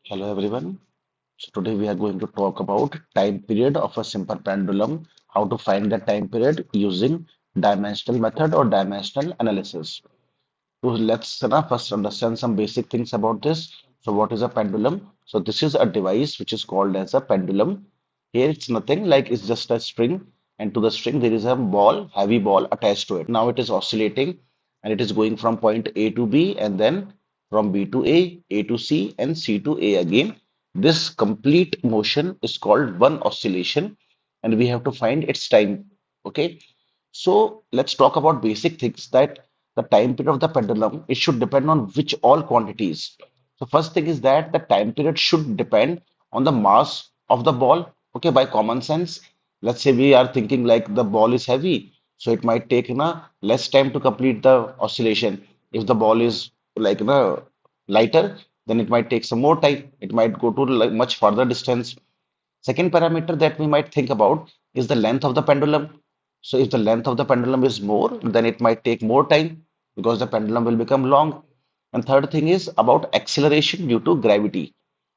Hello everyone. So today we are going to talk about time period of a simple pendulum, how to find the time period using dimensional method or dimensional analysis. So let's first understand some basic things about this. So what is a pendulum? So this is a device which is called as a pendulum. Here it's nothing like it's just a string, and to the string there is a ball, heavy ball attached to it. Now it is oscillating and it is going from point A to B and then from B to A to C and C to A again. This complete motion is called one oscillation and we have to find its time. Okay. So let's talk about basic things that the time period of the pendulum, it should depend on which all quantities. So first thing is that the time period should depend on the mass of the ball. Okay, by common sense, let's say we are thinking like the ball is heavy, so it might take less time to complete the oscillation. If the ball is like lighter, then it might take some more time. It might go to like much further distance. Second parameter that we might think about is the length of the pendulum. So if the length of the pendulum is more, then it might take more time because the pendulum will become long. And third thing is about acceleration due to gravity.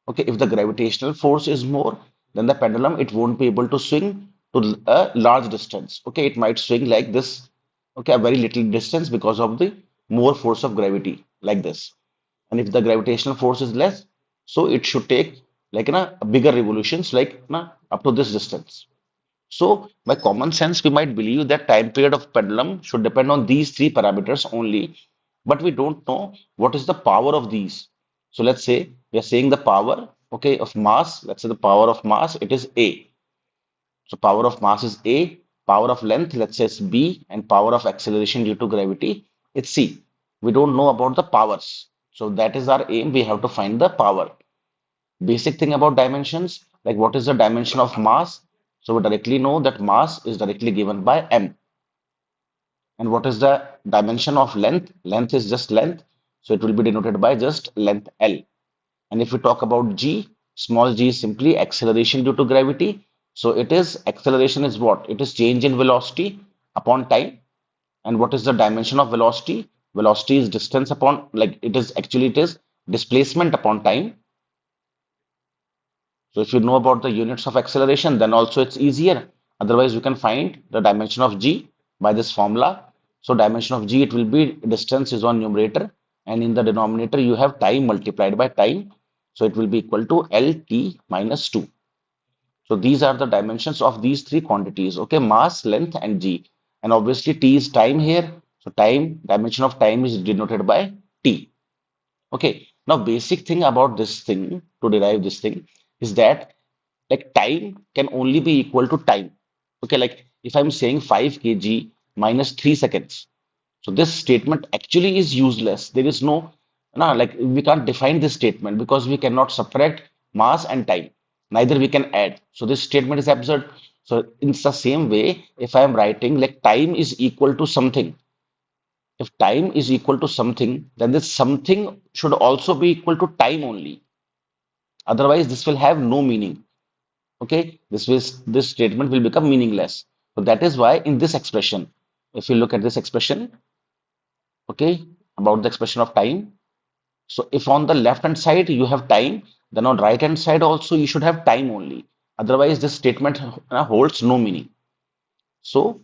Okay, if the gravitational force is more, then the pendulum it won't be able to swing to a large distance. Okay, it might swing like this. Okay, a very little distance because of the more force of gravity, like this. And if the gravitational force is less, so it should take like bigger revolutions like up to this distance. So by common sense, we might believe that time period of pendulum should depend on these three parameters only, but we don't know what is the power of these. So let's say we are saying the power, okay, of mass. Let's say the power of mass, it is A. So power of mass is A, power of length, let's say it's B, and power of acceleration due to gravity, it's C. We don't know about the powers. So that is our aim. We have to find the power. Basic thing about dimensions, like what is the dimension of mass? So we directly know that mass is directly given by m. And what is the dimension of length? Length is just length. So it will be denoted by just length L. And if we talk about g, small g is simply acceleration due to gravity. So it is acceleration is what? It is change in velocity upon time. And what is the dimension of velocity? Velocity is distance upon, like it is displacement upon time. So if you know about the units of acceleration, then also it's easier. Otherwise, you can find the dimension of g by this formula. So dimension of g, it will be distance is on numerator, and in the denominator, you have time multiplied by time. So it will be equal to LT minus 2. So these are the dimensions of these three quantities, okay, mass, length, and g. And obviously, t is time here. So time, dimension of time is denoted by t. Okay, now basic thing about this thing to derive this thing is that like time can only be equal to time. Okay, like if I'm saying 5 kg minus 3 seconds, so this statement actually is useless. There is no, like we can't define this statement because we cannot subtract mass and time. Neither we can add. So this statement is absurd. So in the same way, if I am writing like time is equal to something, if time is equal to something, then this something should also be equal to time only. Otherwise, this will have no meaning. Okay, this statement will become meaningless. So that is why in this expression, if you look at this expression, okay, about the expression of time. So if on the left hand side you have time, then on right hand side also you should have time only. Otherwise, this statement holds no meaning. So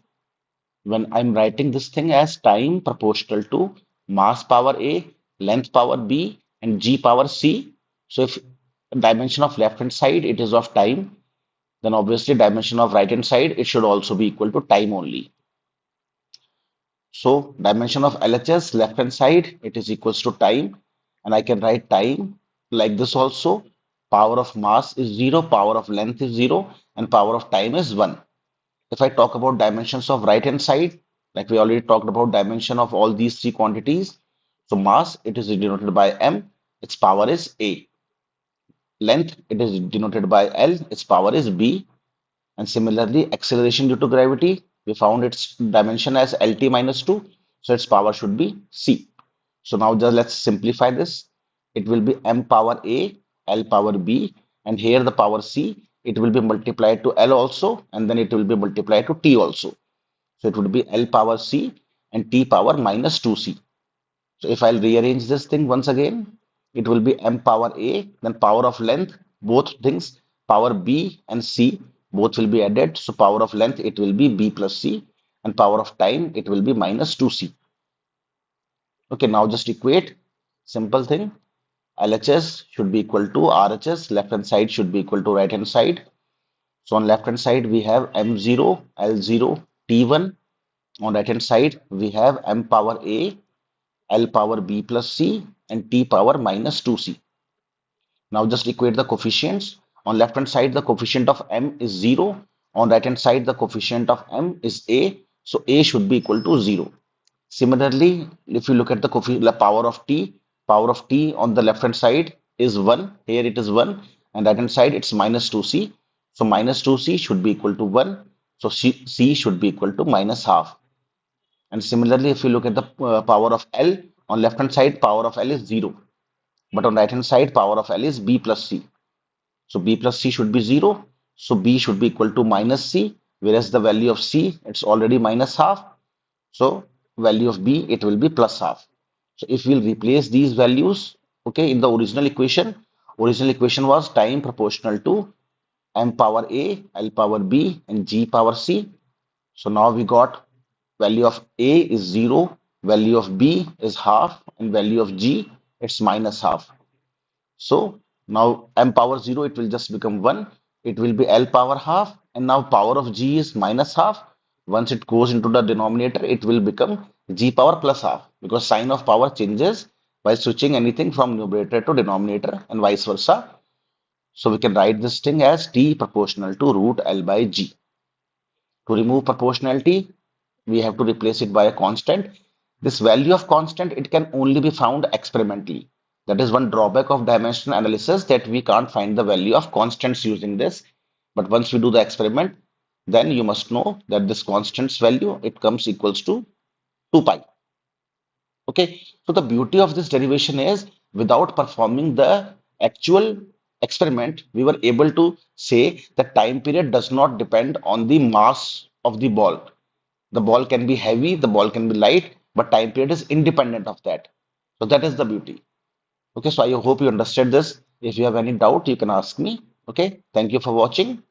when I'm writing this thing as time proportional to mass power A, length power B, and G power C. So if dimension of left hand side it is of time, then obviously dimension of right hand side it should also be equal to time only. So dimension of LHS left hand side it is equals to time, and I can write time like this also. Power of mass is 0, power of length is 0, and power of time is 1. If I talk about dimensions of right hand side, like we already talked about dimension of all these three quantities. So mass, it is denoted by m, its power is a. Length, it is denoted by l, its power is b. And similarly, acceleration due to gravity, we found its dimension as lt minus 2. So its power should be c. So now just let's simplify this. It will be m power a, l power b, and here the power c, it will be multiplied to l also, and then it will be multiplied to t also. So it would be L power C and T power minus 2C. So if I'll rearrange this thing once again, it will be m power a, then power of length, both things, power b and c, both will be added. So power of length, it will be b plus c, and power of time, it will be minus 2c. Okay, now just equate. Simple thing. LHS should be equal to RHS. Left hand side should be equal to right hand side. So on left hand side, we have M0, L0, T1. On right hand side, we have M power A, L power B plus C, and T power minus 2C. Now just equate the coefficients. On left hand side, the coefficient of M is 0. On right hand side, the coefficient of M is A. So A should be equal to 0. Similarly, if you look at the power of t on the left hand side is 1. Here it is 1. And right hand side, it's minus 2c. So minus 2c should be equal to 1. So c should be equal to minus half. And similarly, if you look at the power of L, on left hand side, power of L is 0. But on right hand side, power of L is b plus c. So b plus c should be 0. So b should be equal to minus c, whereas the value of c, it's already minus half. So value of b, it will be plus half. So if we'll replace these values, okay, in the original equation was time proportional to m power a, l power b, and g power c. So now we got value of a is 0, value of b is half, and value of g, it's minus half. So now m power 0, it will just become 1. It will be L power half. And now power of g is minus half. Once it goes into the denominator, it will become g power plus half because sign of power changes by switching anything from numerator to denominator and vice versa. So we can write this thing as t proportional to root L by g. To remove proportionality, we have to replace it by a constant. This value of constant, it can only be found experimentally. That is one drawback of dimensional analysis, that we can't find the value of constants using this. But once we do the experiment, then you must know that this constant's value, it comes equals to 2 pi. Okay, so the beauty of this derivation is without performing the actual experiment, we were able to say that time period does not depend on the mass of the ball. The ball can be heavy, the ball can be light, but time period is independent of that. So that is the beauty. Okay, so I hope you understood this. If you have any doubt, you can ask me. Okay, thank you for watching.